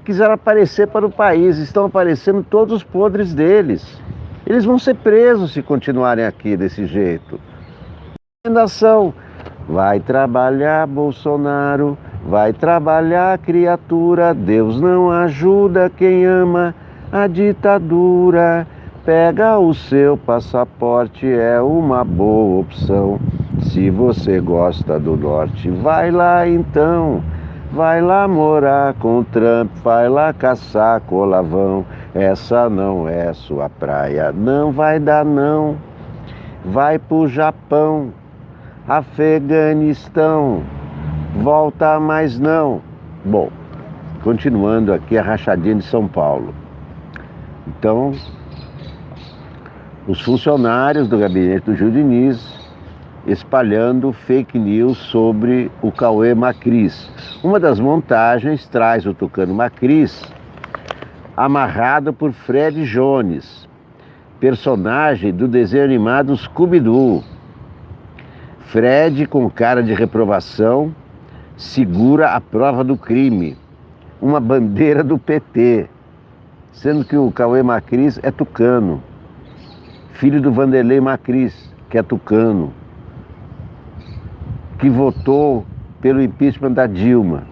Quiseram aparecer para o país, estão aparecendo todos os podres deles. Eles vão ser presos se continuarem aqui desse jeito. Recomendação: vai trabalhar, Bolsonaro, vai trabalhar, criatura. Deus não ajuda quem ama a ditadura. Pega o seu passaporte, é uma boa opção. Se você gosta do norte, vai lá então. Vai lá morar com o Trump, vai lá caçar colavão. Essa não é sua praia, não vai dar não. Vai pro Japão, Afeganistão, volta mais não. Bom, continuando aqui a rachadinha de São Paulo. Então, os funcionários do gabinete do Gil Diniz espalhando fake news sobre o Cauê Macris. Uma das montagens traz o tucano Macris amarrado por Fred Jones, personagem do desenho animado Scooby-Doo. Fred, com cara de reprovação, segura a prova do crime, uma bandeira do PT, sendo que o Cauê Macris é tucano, filho do Vanderlei Macris, que é tucano, que votou pelo impeachment da Dilma.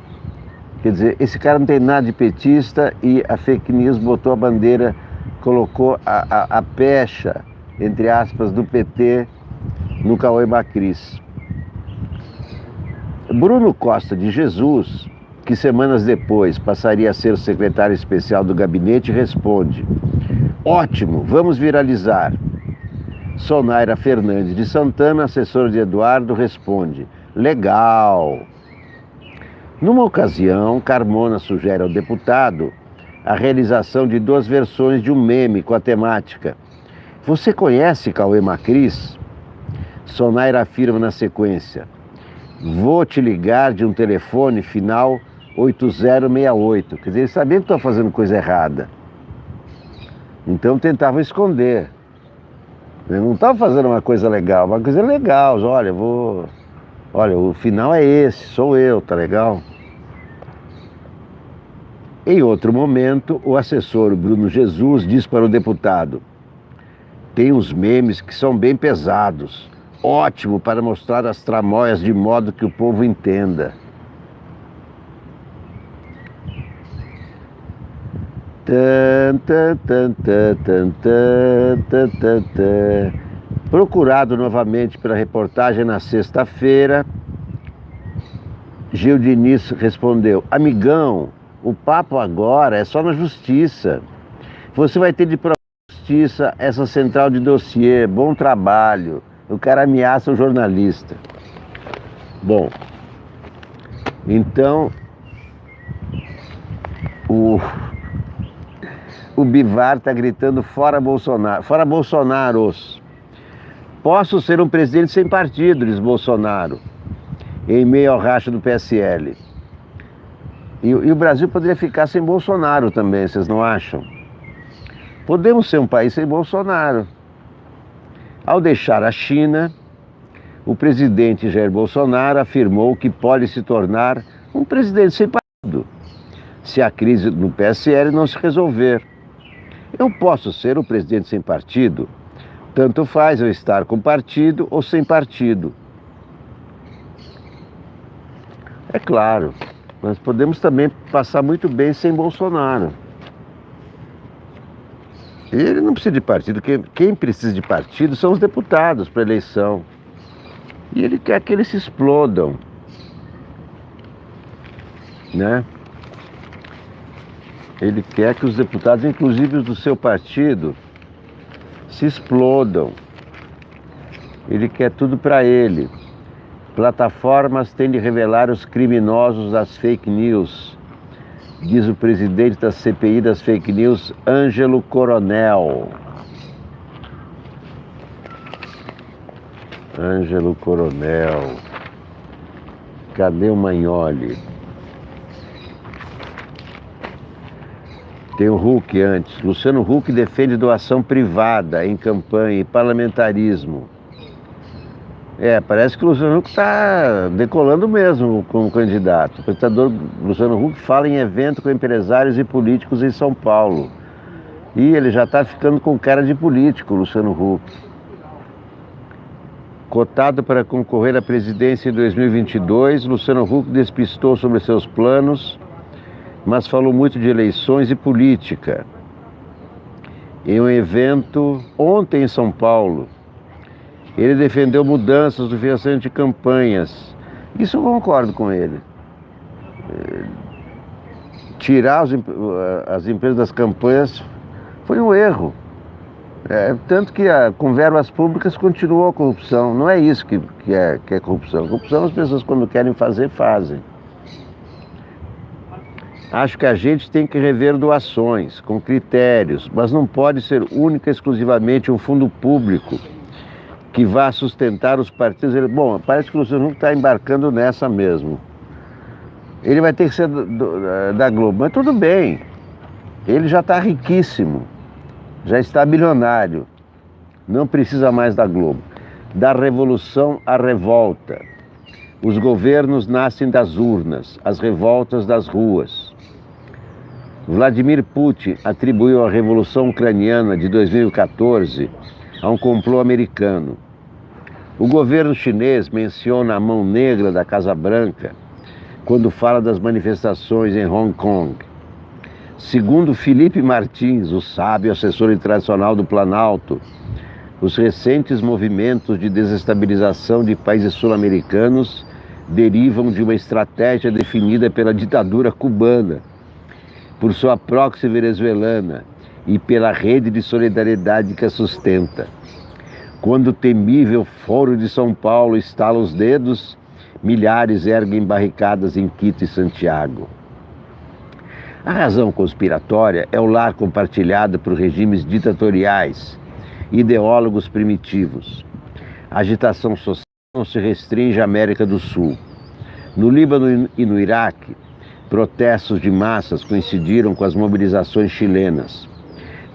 Quer dizer, esse cara não tem nada de petista e a fake news botou a bandeira, colocou a pecha, entre aspas, do PT no Cauê Macris. Bruno Costa de Jesus, que semanas depois passaria a ser o secretário especial do gabinete, responde: ótimo, vamos viralizar. Sonaira Fernandes de Santana, assessora de Eduardo, responde: legal. Numa ocasião, Carmona sugere ao deputado a realização de 2 versões de um meme com a temática: você conhece Cauê Macris? Sonaira afirma na sequência: vou te ligar de um telefone final 8068. Quer dizer, eles sabiam que estão fazendo coisa errada. Então tentavam esconder. Eu não estava fazendo uma coisa legal, uma coisa legal. Olha, olha, o final é esse, sou eu, tá legal? Em outro momento, o assessor Bruno Jesus diz para o deputado: tem uns memes que são bem pesados. Ótimo para mostrar as tramóias de modo que o povo entenda. Procurado novamente pela reportagem na sexta-feira, Gil Diniz respondeu: amigão, o papo agora é só na justiça. Você vai ter de provar na justiça essa central de dossiê. Bom trabalho. O cara ameaça o jornalista. Bom, então o Bivar está gritando: fora Bolsonaro, fora Bolsonaros. Posso ser um presidente sem partido, diz Bolsonaro, em meio ao racha do PSL. E o Brasil poderia ficar sem Bolsonaro também, vocês não acham? Podemos ser um país sem Bolsonaro. Ao deixar a China, o presidente Jair Bolsonaro afirmou que pode se tornar um presidente sem partido, se a crise no PSL não se resolver. Eu posso ser o presidente sem partido? Tanto faz eu estar com partido ou sem partido. É claro, nós podemos também passar muito bem sem Bolsonaro. Ele não precisa de partido. Quem precisa de partido são os deputados para eleição. E ele quer que eles se explodam, né? Ele quer que os deputados, inclusive os do seu partido, se explodam. Ele quer tudo para ele. Plataformas têm de revelar os criminosos das fake news, diz o presidente da CPI das fake news, Ângelo Coronel. Ângelo Coronel. Cadê o Magnoli? Tem o Huck antes. Luciano Huck defende doação privada em campanha e parlamentarismo. Parece que o Luciano Huck está decolando mesmo como candidato. O apresentador Luciano Huck fala em evento com empresários e políticos em São Paulo. E ele já está ficando com cara de político, Luciano Huck. Cotado para concorrer à presidência em 2022, Luciano Huck despistou sobre seus planos, mas falou muito de eleições e política. Em um evento ontem em São Paulo, ele defendeu mudanças no financiamento de campanhas. Isso eu concordo com ele. Tirar as empresas das campanhas foi um erro. Tanto que com verbas públicas continuou a corrupção. Não é isso que é corrupção. Corrupção as pessoas quando querem fazer, fazem. Acho que a gente tem que rever doações, com critérios, mas não pode ser única e exclusivamente um fundo público que vá sustentar os partidos. Bom, parece que o Luciano Huck está embarcando nessa mesmo. Ele vai ter que ser da Globo, mas tudo bem. Ele já está riquíssimo, já está bilionário, não precisa mais da Globo. Da revolução à revolta. Os governos nascem das urnas, as revoltas das ruas. Vladimir Putin atribuiu a Revolução Ucraniana de 2014 a um complô americano. O governo chinês menciona a mão negra da Casa Branca quando fala das manifestações em Hong Kong. Segundo Felipe Martins, o sábio assessor internacional do Planalto, os recentes movimentos de desestabilização de países sul-americanos derivam de uma estratégia definida pela ditadura cubana, por sua proxy venezuelana e pela rede de solidariedade que a sustenta. Quando o temível Foro de São Paulo estala os dedos, milhares erguem barricadas em Quito e Santiago. A razão conspiratória é o lar compartilhado por regimes ditatoriais, ideólogos primitivos. A agitação social não se restringe à América do Sul. No Líbano e no Iraque, protestos de massas coincidiram com as mobilizações chilenas.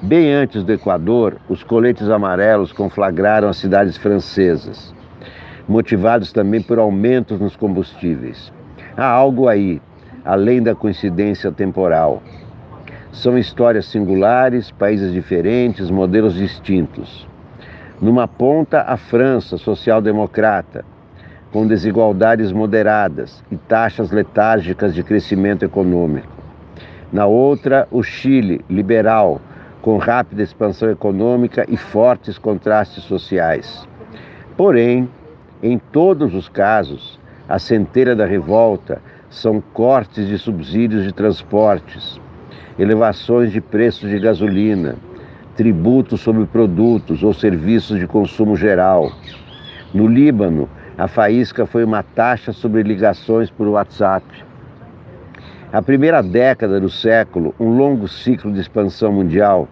Bem antes do Equador, os coletes amarelos conflagraram as cidades francesas, motivados também por aumentos nos combustíveis. Há algo aí, além da coincidência temporal. São histórias singulares, países diferentes, modelos distintos. Numa ponta, a França, social-democrata, com desigualdades moderadas e taxas letárgicas de crescimento econômico. Na outra, o Chile, liberal, com rápida expansão econômica e fortes contrastes sociais. Porém, em todos os casos, a centelha da revolta são cortes de subsídios de transportes, elevações de preços de gasolina, tributos sobre produtos ou serviços de consumo geral. No Líbano, a faísca foi uma taxa sobre ligações por WhatsApp. A primeira década do século, um longo ciclo de expansão mundial,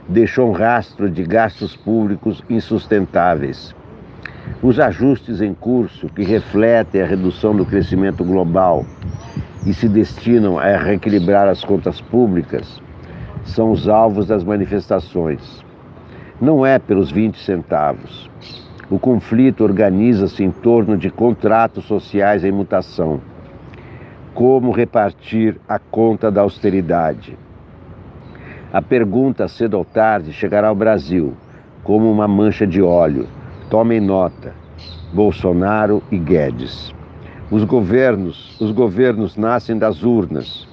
deixou um rastro de gastos públicos insustentáveis. Os ajustes em curso, que refletem a redução do crescimento global e se destinam a reequilibrar as contas públicas, são os alvos das manifestações. Não é pelos 20 centavos. O conflito organiza-se em torno de contratos sociais em mutação. Como repartir a conta da austeridade? A pergunta, cedo ou tarde, chegará ao Brasil, como uma mancha de óleo. Tomem nota, Bolsonaro e Guedes. Os governos nascem das urnas,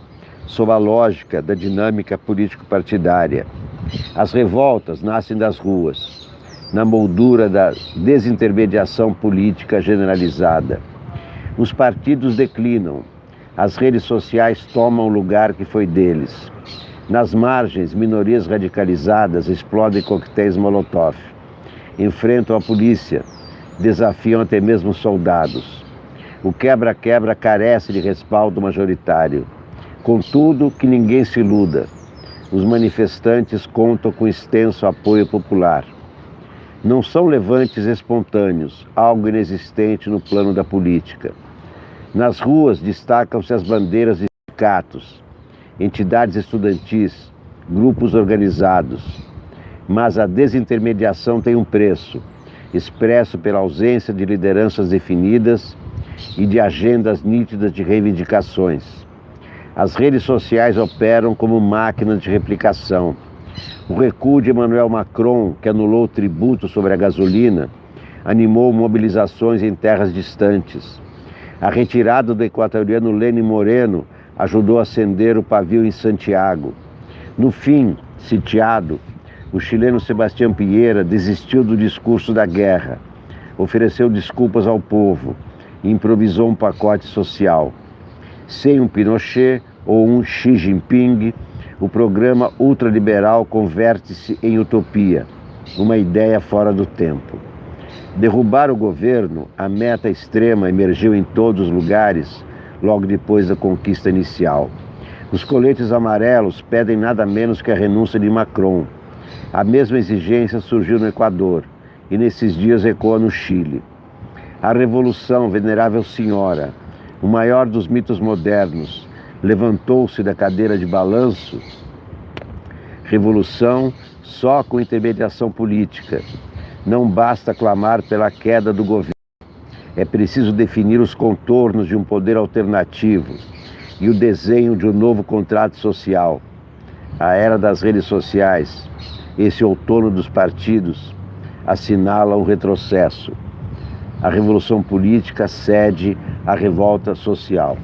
sob a lógica da dinâmica político-partidária. As revoltas nascem das ruas, na moldura da desintermediação política generalizada. Os partidos declinam, as redes sociais tomam o lugar que foi deles. Nas margens, minorias radicalizadas explodem coquetéis Molotov, enfrentam a polícia, desafiam até mesmo soldados. O quebra-quebra carece de respaldo majoritário. Contudo, que ninguém se iluda. Os manifestantes contam com extenso apoio popular. Não são levantes espontâneos, algo inexistente no plano da política. Nas ruas destacam-se as bandeiras de sindicatos, entidades estudantis, grupos organizados. Mas a desintermediação tem um preço, expresso pela ausência de lideranças definidas e de agendas nítidas de reivindicações. As redes sociais operam como máquinas de replicação. O recuo de Emmanuel Macron, que anulou o tributo sobre a gasolina, animou mobilizações em terras distantes. A retirada do equatoriano Lenin Moreno ajudou a acender o pavio em Santiago. No fim, sitiado, o chileno Sebastián Piñera desistiu do discurso da guerra, ofereceu desculpas ao povo e improvisou um pacote social. Sem um Pinochet ou um Xi Jinping, o programa ultraliberal converte-se em utopia, uma ideia fora do tempo. Derrubar o governo, a meta extrema emergiu em todos os lugares logo depois da conquista inicial. Os coletes amarelos pedem nada menos que a renúncia de Macron. A mesma exigência surgiu no Equador e nesses dias ecoa no Chile. A Revolução, venerável senhora, o maior dos mitos modernos, levantou-se da cadeira de balanço. Revolução só com intermediação política. Não basta clamar pela queda do governo. É preciso definir os contornos de um poder alternativo e o desenho de um novo contrato social. A era das redes sociais, esse outono dos partidos, assinala um retrocesso. A revolução política cede à revolta social.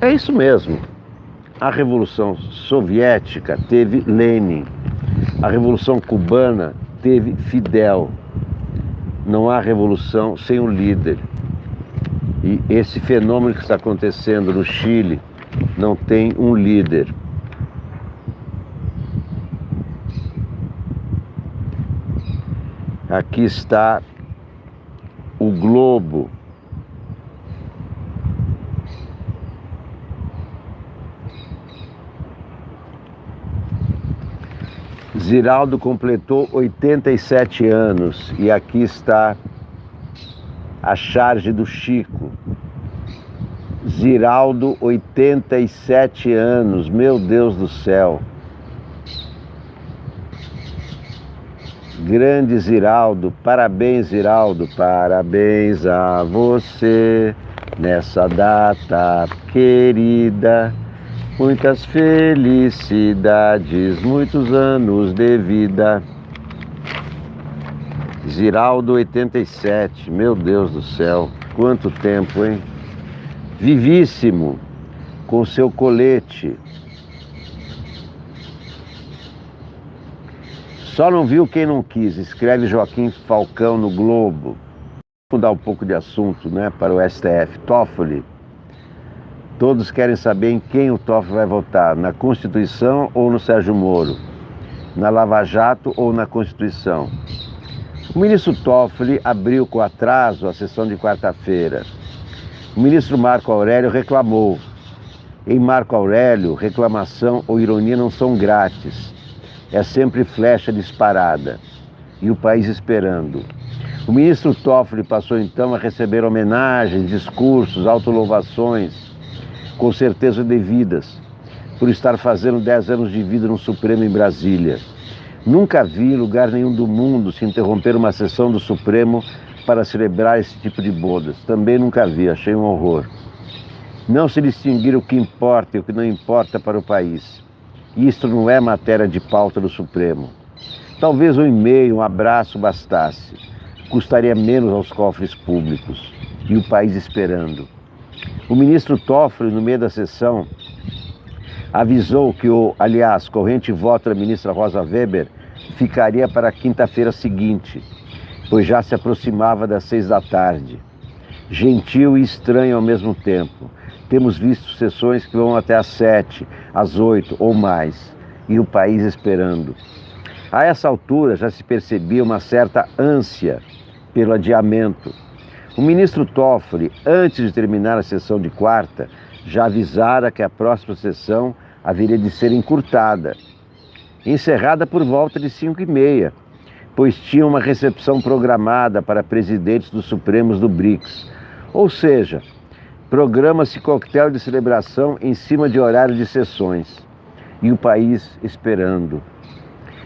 É isso mesmo. A Revolução Soviética teve Lenin. A Revolução Cubana teve Fidel. Não há revolução sem um líder. E esse fenômeno que está acontecendo no Chile não tem um líder. Aqui está o globo. Ziraldo completou 87 anos e aqui está a charge do Chico. Ziraldo, 87 anos, meu Deus do céu. Grande Ziraldo, parabéns Ziraldo, parabéns a você nessa data querida. Muitas felicidades, muitos anos de vida. Ziraldo, 87, meu Deus do céu, quanto tempo, hein? Vivíssimo, com seu colete. Só não viu quem não quis, escreve Joaquim Falcão no Globo. Vou mudar um pouco de assunto, né, para o STF. Toffoli. Todos querem saber em quem o Toffoli vai votar, na Constituição ou no Sérgio Moro, na Lava Jato ou na Constituição. O ministro Toffoli abriu com atraso a sessão de quarta-feira. O ministro Marco Aurélio reclamou. Em Marco Aurélio, reclamação ou ironia não são grátis. É sempre flecha disparada. E o país esperando. O ministro Toffoli passou então a receber homenagens, discursos, autolouvações, com certeza devidas, por estar fazendo 10 anos de vida no Supremo em Brasília. Nunca vi em lugar nenhum do mundo se interromper uma sessão do Supremo para celebrar esse tipo de bodas. Também nunca vi, achei um horror. Não se distinguir o que importa e o que não importa para o país. Isto não é matéria de pauta do Supremo. Talvez um e-mail, um abraço bastasse. Custaria menos aos cofres públicos. E o país esperando. O ministro Toffoli, no meio da sessão, avisou que o corrente voto da ministra Rosa Weber ficaria para a quinta-feira seguinte, pois já se aproximava das 6 da tarde. Gentil e estranho ao mesmo tempo. Temos visto sessões que vão até às 7, às 8 ou mais, e o país esperando. A essa altura já se percebia uma certa ânsia pelo adiamento. O ministro Toffoli, antes de terminar a sessão de quarta, já avisara que a próxima sessão haveria de ser encurtada, encerrada por volta de 5h30, pois tinha uma recepção programada para presidentes dos Supremos do BRICS. Ou seja, programa-se coquetel de celebração em cima de horário de sessões. E o país esperando.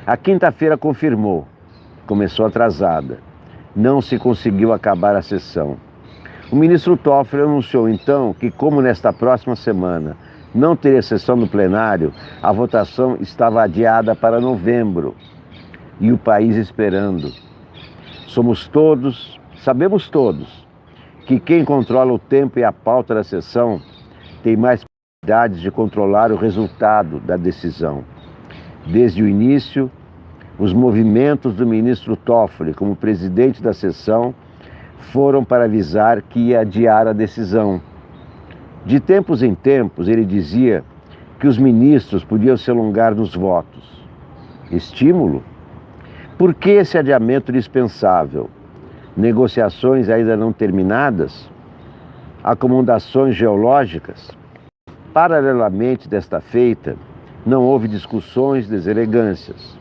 A quinta-feira confirmou. Começou atrasada. Não se conseguiu acabar a sessão. O ministro Toffoli anunciou então que, como nesta próxima semana não teria sessão do plenário, a votação estava adiada para novembro. E o país esperando. Sabemos todos, que quem controla o tempo e a pauta da sessão tem mais possibilidades de controlar o resultado da decisão. Desde o início, os movimentos do ministro Toffoli, como presidente da sessão, foram para avisar que ia adiar a decisão. De tempos em tempos, ele dizia que os ministros podiam se alongar nos votos. Estímulo? Por que esse adiamento dispensável? Negociações ainda não terminadas? Acomodações geológicas? Paralelamente desta feita, não houve discussões, deselegâncias.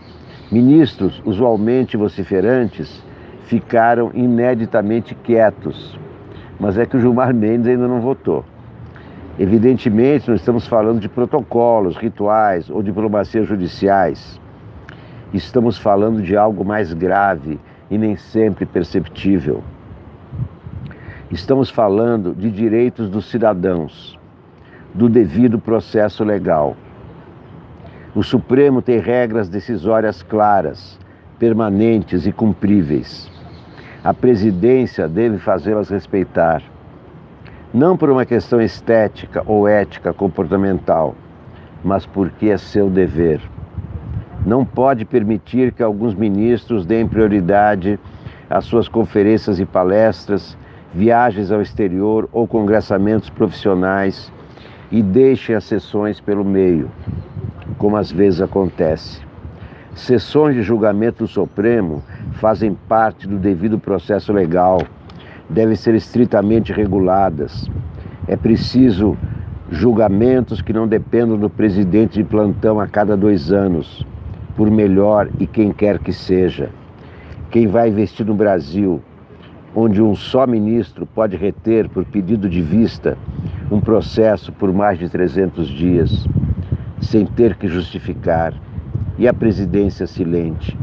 Ministros, usualmente vociferantes, ficaram ineditamente quietos. Mas é que o Gilmar Mendes ainda não votou. Evidentemente, não estamos falando de protocolos, rituais ou diplomacias judiciais. Estamos falando de algo mais grave e nem sempre perceptível. Estamos falando de direitos dos cidadãos, do devido processo legal. O Supremo tem regras decisórias claras, permanentes e cumpríveis. A presidência deve fazê-las respeitar. Não por uma questão estética ou ética comportamental, mas porque é seu dever. Não pode permitir que alguns ministros deem prioridade às suas conferências e palestras, viagens ao exterior ou congressamentos profissionais e deixem as sessões pelo meio, como às vezes acontece. Sessões de julgamento do Supremo fazem parte do devido processo legal, devem ser estritamente reguladas. É preciso julgamentos que não dependam do presidente de plantão a cada 2 anos, por melhor e quem quer que seja. Quem vai investir no Brasil, onde um só ministro pode reter, por pedido de vista, um processo por mais de 300 dias, sem ter que justificar, e a presidência silente.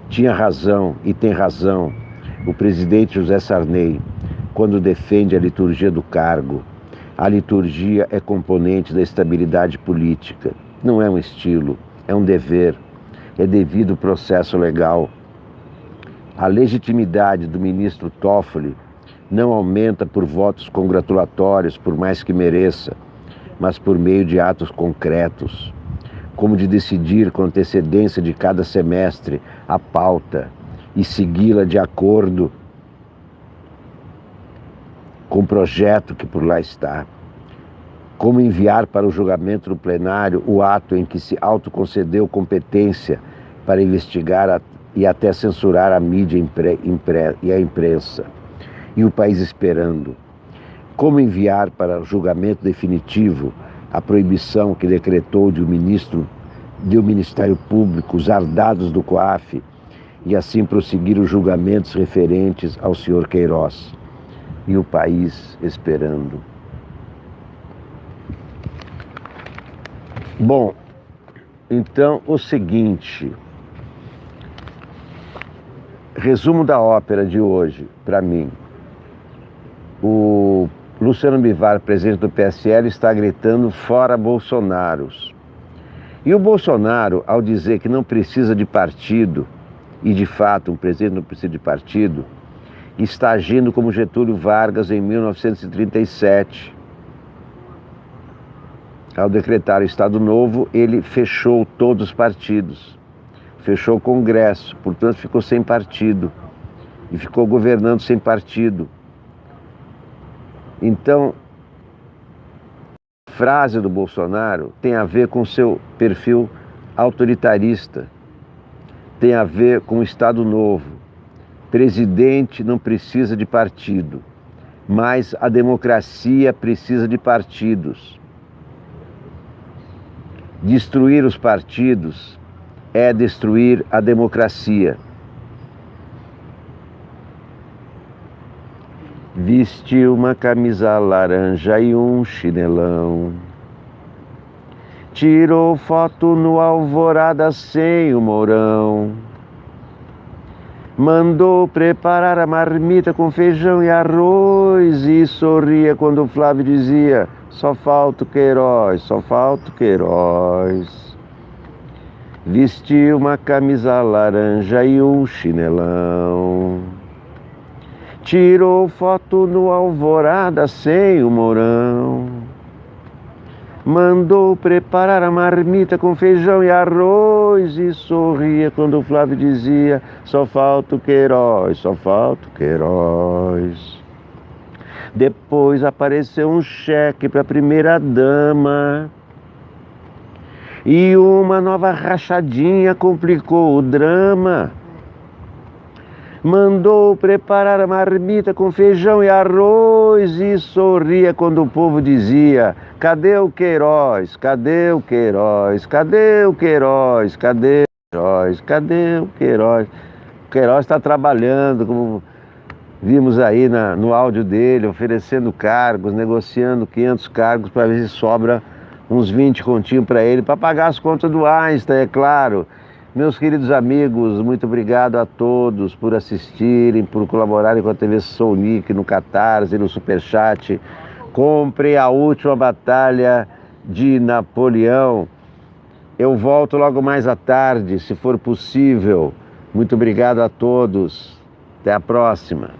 Tinha razão, e tem razão, o presidente José Sarney, quando defende a liturgia do cargo. A liturgia é componente da estabilidade política, não é um estilo. É um dever, é devido processo legal. A legitimidade do ministro Toffoli não aumenta por votos congratulatórios, por mais que mereça, mas por meio de atos concretos, como de decidir com antecedência de cada semestre a pauta e segui-la de acordo com o projeto que por lá está. Como enviar para o julgamento do plenário o ato em que se autoconcedeu competência para investigar e até censurar a mídia e a imprensa, e o país esperando. Como enviar para o julgamento definitivo a proibição que decretou de o Ministério Público usar dados do COAF e assim prosseguir os julgamentos referentes ao senhor Queiroz, e o país esperando. Bom, então o seguinte, resumo da ópera de hoje, para mim. O Luciano Bivar, presidente do PSL, está gritando fora Bolsonaros. E o Bolsonaro, ao dizer que não precisa de partido, e de fato um presidente não precisa de partido, está agindo como Getúlio Vargas em 1937. Ao decretar o Estado Novo, ele fechou todos os partidos, fechou o Congresso, portanto ficou sem partido e ficou governando sem partido. Então, a frase do Bolsonaro tem a ver com seu perfil autoritarista, tem a ver com o Estado Novo. Presidente não precisa de partido, mas a democracia precisa de partidos. Destruir os partidos é destruir a democracia. vestiu uma camisa laranja e um chinelão. Tirou foto no Alvorada sem o Mourão. Mandou preparar a marmita com feijão e arroz e sorria quando o Flávio dizia: só falta o Queiroz, só falta o Queiroz. Vestiu uma camisa laranja e um chinelão. Tirou foto no Alvorada sem o Mourão. Mandou preparar a marmita com feijão e arroz e sorria quando o Flávio dizia: só falta o Queiroz, só falta o Queiroz. Depois apareceu um cheque para a primeira-dama e uma nova rachadinha complicou o drama. Mandou preparar a marmita com feijão e arroz e sorria quando o povo dizia: cadê o Queiroz? Cadê o Queiroz? Cadê o Queiroz? Cadê o Queiroz? Cadê o Queiroz? O Queiroz está trabalhando, como vimos aí no áudio dele, oferecendo cargos, negociando 500 cargos para ver se sobra uns 20 continhos para ele, para pagar as contas do Einstein, é claro. Meus queridos amigos, muito obrigado a todos por assistirem, por colaborarem com a TV Sounic no Catarse, no Superchat. Compre A Última Batalha de Napoleão. Eu volto logo mais à tarde, se for possível. Muito obrigado a todos. Até a próxima.